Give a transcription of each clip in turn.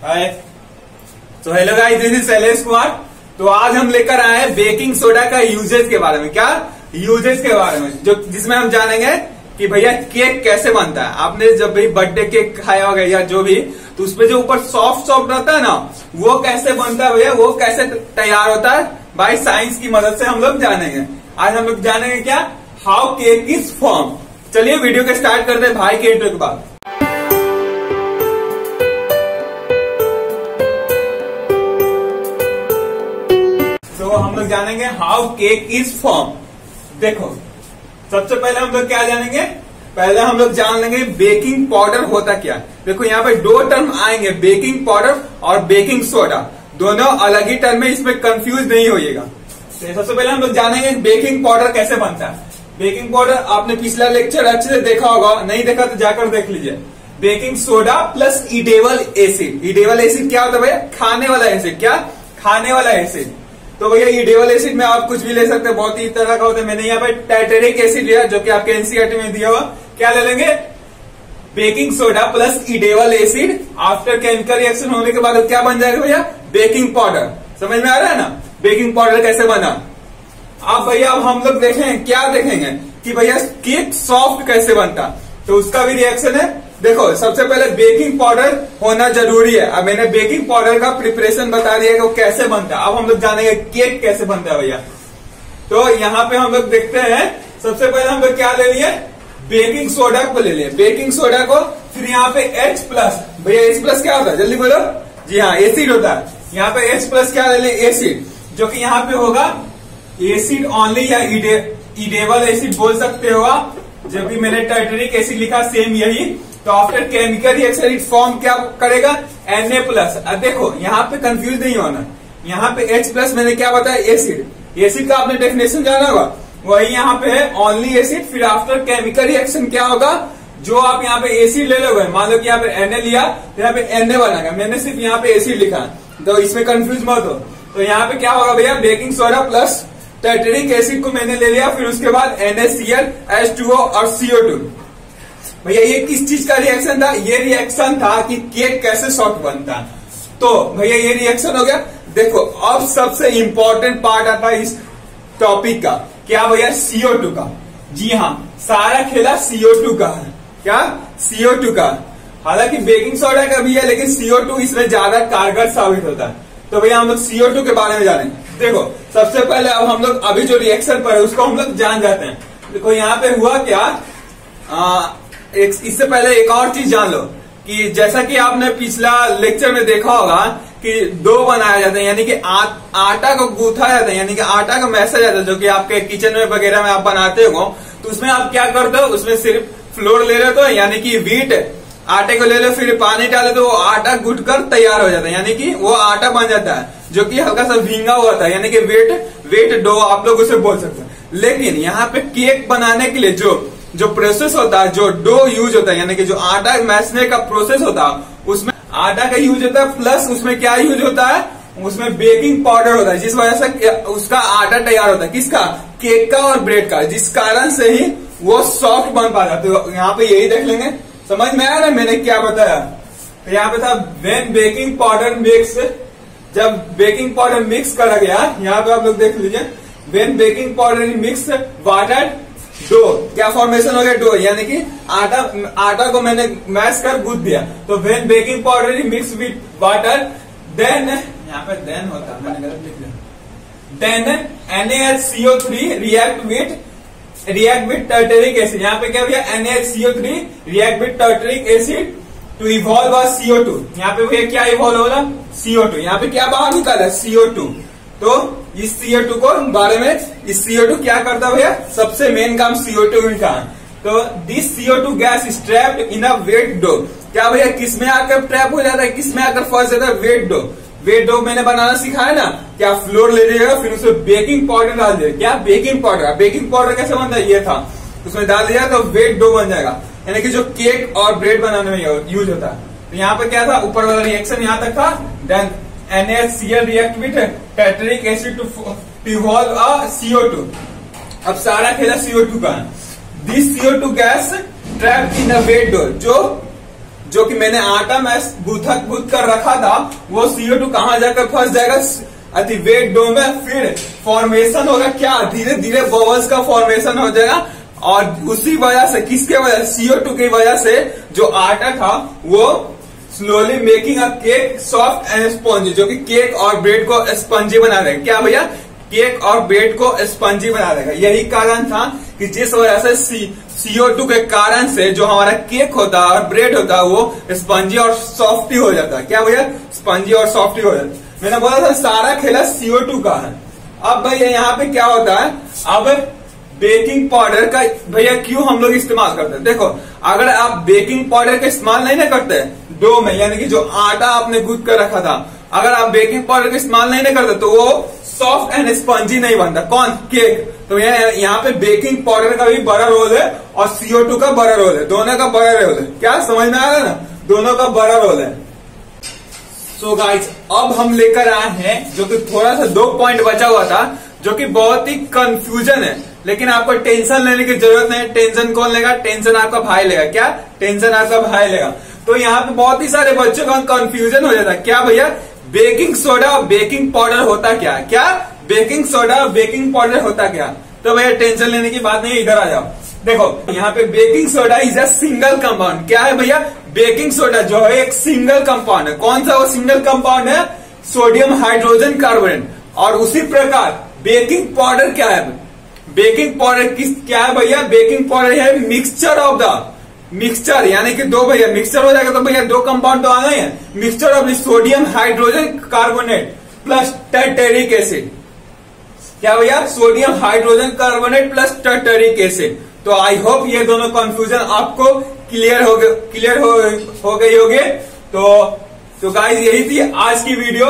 हाय, तो hello guys, this is Shailesh Kumar. तो आज हम लेकर आए हैं बेकिंग सोडा का यूजेज के बारे में। क्या यूजेज के बारे में, जो जिसमें हम जानेंगे कि भैया केक कैसे बनता है। आपने जब भी बर्थडे केक खाया होगा या जो भी, तो उसमें जो ऊपर सॉफ्ट सॉफ्ट रहता है ना, वो कैसे बनता है भैया, वो कैसे तैयार होता है, भाई साइंस की मदद से हम लोग जानेंगे। आज हम लोग जानेंगे क्या, हाउ केक इज फॉर्म। चलिए वीडियो के स्टार्ट करते हैं भाई के इंट्रो के बाद। तो हम लोग जानेंगे हाउ केक इज फॉर्म। देखो, सबसे पहले हम लोग क्या जानेंगे, पहले हम लोग जान लेंगे बेकिंग पाउडर होता क्या। देखो यहाँ पे दो टर्म आएंगे, बेकिंग पाउडर और बेकिंग सोडा, दोनों अलग ही टर्म है, इसमें कंफ्यूज नहीं होइएगा। तो सबसे पहले हम लोग जानेंगे बेकिंग पाउडर कैसे बनता है। बेकिंग पाउडर आपने पिछला लेक्चर अच्छे से देखा होगा, नहीं देखा तो जाकर देख लीजिए। Baking soda plus edible acid. Edible acid क्या होता है भैया, खाने वाला एसिड। क्या, खाने वाला एसिड। तो भैया इडेबल एसिड में आप कुछ भी ले सकते हैं, बहुत ही तरह का होता है। मैंने यहाँ पे टाइटेरिक एसिड लिया, जो कि आपके एनसीईआरटी में दिया हुआ। क्या ले लेंगे, baking soda plus edible acid. After chemical reaction होने के बाद क्या बन जाएगा भैया, बेकिंग पाउडर। समझ में आ रहा है ना, बेकिंग पाउडर कैसे बना। अब भैया अब हम लोग देखेंगे, क्या देखेंगे कि भैया केक सॉफ्ट कैसे बनता, तो उसका भी रिएक्शन है। देखो, सबसे पहले बेकिंग पाउडर होना जरूरी है। अब मैंने बेकिंग पाउडर का प्रिपरेशन बता दिया कि वो कैसे बनता है। अब हम लोग जानेंगे केक कैसे बनता है भैया। तो यहाँ पे हम लोग देखते हैं, सबसे पहले हम लोग क्या ले लिए, बेकिंग सोडा को ले लिए। बेकिंग सोडा को, फिर यहाँ पे H प्लस। भैया H प्लस क्या होता है, जल्दी बोलो। जी हाँ, एसिड होता है। यहाँ पे H प्लस क्या ले लिए, एसिड, जो कि यहाँ पे होगा एसिड ऑनली या इडेबल एसिड बोल सकते हो आप। जब भी मैंने टाइटेरिक एसिड लिखा, सेम यही। तो after chemical reaction it form क्या करेगा, Na प्लस। देखो यहाँ पे कंफ्यूज नहीं होना, यहाँ पे H प्लस मैंने क्या बताया, एसिड। एसिड का आपने डेफिनेशन जाना होगा, वही यहाँ पे है, ओनली एसिड। फिर आफ्टर केमिकल रिएक्शन क्या होगा, जो आप यहाँ पे एसिड ले लोगे, मान लो कि यहाँ पे Na लिया, तो यहाँ पे Na बनेगा। मैंने सिर्फ यहाँ पे एसिड लिखा, तो इसमें कंफ्यूज मत हो। तो यहाँ पे क्या होगा भैया, बेकिंग सोडा प्लस टाइटेरिक एसिड को मैंने ले लिया, फिर उसके बाद NaCl, H2O और CO2। भैया ये किस चीज का रिएक्शन था, ये रिएक्शन था कि केक कैसे सॉफ्ट बनता। तो भैया ये रिएक्शन हो गया। देखो अब सबसे इंपॉर्टेंट पार्ट आता है इस टॉपिक का, क्या भैया, CO2 का। जी हाँ, सारा खेला CO2 का है। क्या, CO2 का। हालांकि बेकिंग सोडा का भी है, लेकिन CO2 इसमें ज्यादा कारगर साबित होता है। तो भैया हम लोग CO2 के बारे में जानेंगे। देखो सबसे पहले अब हम लोग अभी जो रिएक्शन पर है उसको हम लोग जान जाते हैं। देखो यहाँ पे हुआ क्या, इससे पहले एक और चीज जान लो कि जैसा कि आपने पिछला लेक्चर में देखा होगा कि डो बनाया जाता है, यानी कि आटा को गूंथा जाता है, यानी कि आटा को मैसा जाता है, जो कि आपके किचन में वगैरह में आप बनाते हो। तो उसमें आप क्या करते हो, उसमें सिर्फ फ्लोर ले लेते हो, यानी कि व्हीट आटे को ले लो, फिर पानी डाले तो वो आटा गुट कर तैयार हो जाता है, यानी कि वो आटा बन जाता है, जो कि हल्का सा भींगा हुआ था, यानी कि वेट डो आप लोग उसे बोल सकते हैं। लेकिन यहाँ पे केक बनाने के लिए जो प्रोसेस होता है, जो डो यूज होता है, यानी कि जो आटा मैसने का प्रोसेस होता है, उसमें आटा का यूज होता है, प्लस उसमें क्या यूज होता है, उसमें बेकिंग पाउडर होता है, जिस वजह से उसका आटा तैयार होता है। किसका, केक का और ब्रेड का, जिस कारण से ही वो सॉफ्ट बन पाता है। तो यहाँ पे यही देख लेंगे, समझ में आया ना मैंने क्या बताया। तो यहाँ पे था व्हेन बेकिंग पाउडर मिक्स, जब बेकिंग पाउडर मिक्स करा गया, यहाँ पे आप लोग देख लीजिए, when baking powder mix water dough, क्या फॉर्मेशन हो गया, डो, यानी कि आटा को मैंने मैश कर गूंथ दिया। तो when baking powder mix with water, then, यहाँ पे देन होता, मैंने गलत लिख दिया, then NaCO3 react with tartaric acid. यहाँ पे क्या भैया, NaCO3 react with tartaric acid to evolve CO2। यहाँ पे भैया क्या इवॉल्व होगा, CO2। यहाँ पे क्या बाहर निकाला, CO2। तो इस CO2 को बारे में, इस CO2 क्या करता है भैया, सबसे मेन काम CO2 ही था। तो this CO2 gas is trapped in a wet dough. क्या भैया, किसमें आकर ट्रैप हो जाता है, किसमें आकर फंस जाता है, वेट डो। वेट डो मैंने बनाना सिखाया ना, क्या फ्लोर ले लीजिएगा, फिर उसमें बेकिंग पाउडर डाल दिया। क्या, बेकिंग पाउडर। बेकिंग पाउडर कैसे बनता है, ये था, उसमें डाल दिया तो वेट डो बन जाएगा, यानी कि जो केक और ब्रेड बनाने में यूज होता है। तो यहाँ पे क्या था, ऊपर वाला रिएक्शन यहाँ तक था, then NaCl react with tartaric acid to evolve CO2। अब सारा खेला CO2 का। This CO2 gas trapped in a wet dough, जो कि मैंने आटा में गूंथ कर रखा था, वो CO2 कहाँ जाकर फंस जाएगा, अति वेट डो में, फिर फॉर्मेशन होगा क्या, धीरे धीरे बबल्स का फॉर्मेशन हो जाएगा। और उसी वजह से, किसके वजह से, CO2 की वजह से जो आटा था वो slowly making a cake soft and spongy, जो कि केक और ब्रेड को स्पंजी बना देगा। क्या भैया, केक और ब्रेड को स्पंजी बना देगा। यही कारण था कि जिस वजह से CO2 के कारण से जो हमारा केक होता है और ब्रेड होता है वो स्पंजी और सॉफ्टी हो जाता है। क्या भैया, स्पंजी और सॉफ्टी हो जाता है। मैंने बोला था सारा खेला CO2 का है। अब भैया यहाँ पे क्या होता है, अब बेकिंग पाउडर का भैया क्यों हम लोग इस्तेमाल करते हैं। देखो, अगर आप बेकिंग पाउडर का इस्तेमाल नहीं ना करते डो में, यानी कि जो आटा आपने गूंथ कर रखा था, अगर आप बेकिंग पाउडर का इस्तेमाल नहीं ना करते तो वो सॉफ्ट एंड स्पंजी नहीं बनता। कौन, केक। तो यहाँ पे बेकिंग पाउडर का भी बड़ा रोल है और CO2 का बड़ा रोल है, दोनों का बड़ा रोल है। क्या समझ में आ रहा है ना, दोनों का बड़ा रोल है। सो गाइस, अब हम लेकर आए हैं जो कि थोड़ा सा 2 पॉइंट बचा हुआ था, जो कि बहुत ही कंफ्यूजन है, लेकिन आपको टेंशन लेने की जरूरत नहीं। टेंशन कौन लेगा, टेंशन आपका भाई लेगा। क्या, टेंशन आपका भाई लेगा। तो यहाँ पे बहुत ही सारे बच्चों का कंफ्यूजन हो जाता है। क्या भैया, बेकिंग सोडा और बेकिंग पाउडर होता क्या, क्या बेकिंग सोडा और बेकिंग पाउडर होता क्या। तो भैया टेंशन लेने की बात नहीं, इधर आ जाओ। देखो यहाँ पे baking soda is a single compound. क्या है भैया, बेकिंग सोडा जो है एक सिंगल कंपाउंड है। कौन सा वो सिंगल कंपाउंड है, सोडियम हाइड्रोजन कार्बोनेट। और उसी प्रकार बेकिंग पाउडर क्या है, बेकिंग पाउडर क्या है भैया, बेकिंग पाउडर है मिक्सचर ऑफ द, मिक्सचर यानी कि 2 भैया मिक्सचर हो जाएगा तो भैया 2 कंपाउंड तो आना ही है। Mixture of sodium hydrogen carbonate plus tartaric acid. क्या भैया, sodium hydrogen carbonate plus tartaric acid. तो आई होप ये दोनों कंफ्यूजन आपको क्लियर हो गई होगी। तो गाइस यही थी आज की वीडियो।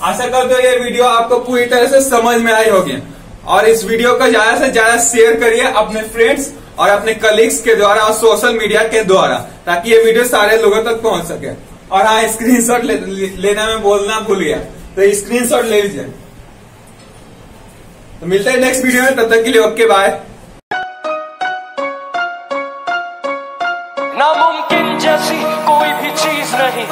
आशा करते हो ये वीडियो आपको पूरी तरह से समझ में आई होगी। और इस वीडियो को ज्यादा से ज्यादा शेयर करिए अपने फ्रेंड्स और अपने कलीग्स के द्वारा और सोशल मीडिया के द्वारा, ताकि ये वीडियो सारे लोगों तक पहुंच सके। और हाँ, स्क्रीनशॉट लेना में बोलना भूल गया, तो स्क्रीनशॉट ले लीजिए। तो मिलते हैं नेक्स्ट वीडियो में, तब तक के लिए ओके बाय। नामुमकिन जैसी कोई भी चीज नहीं।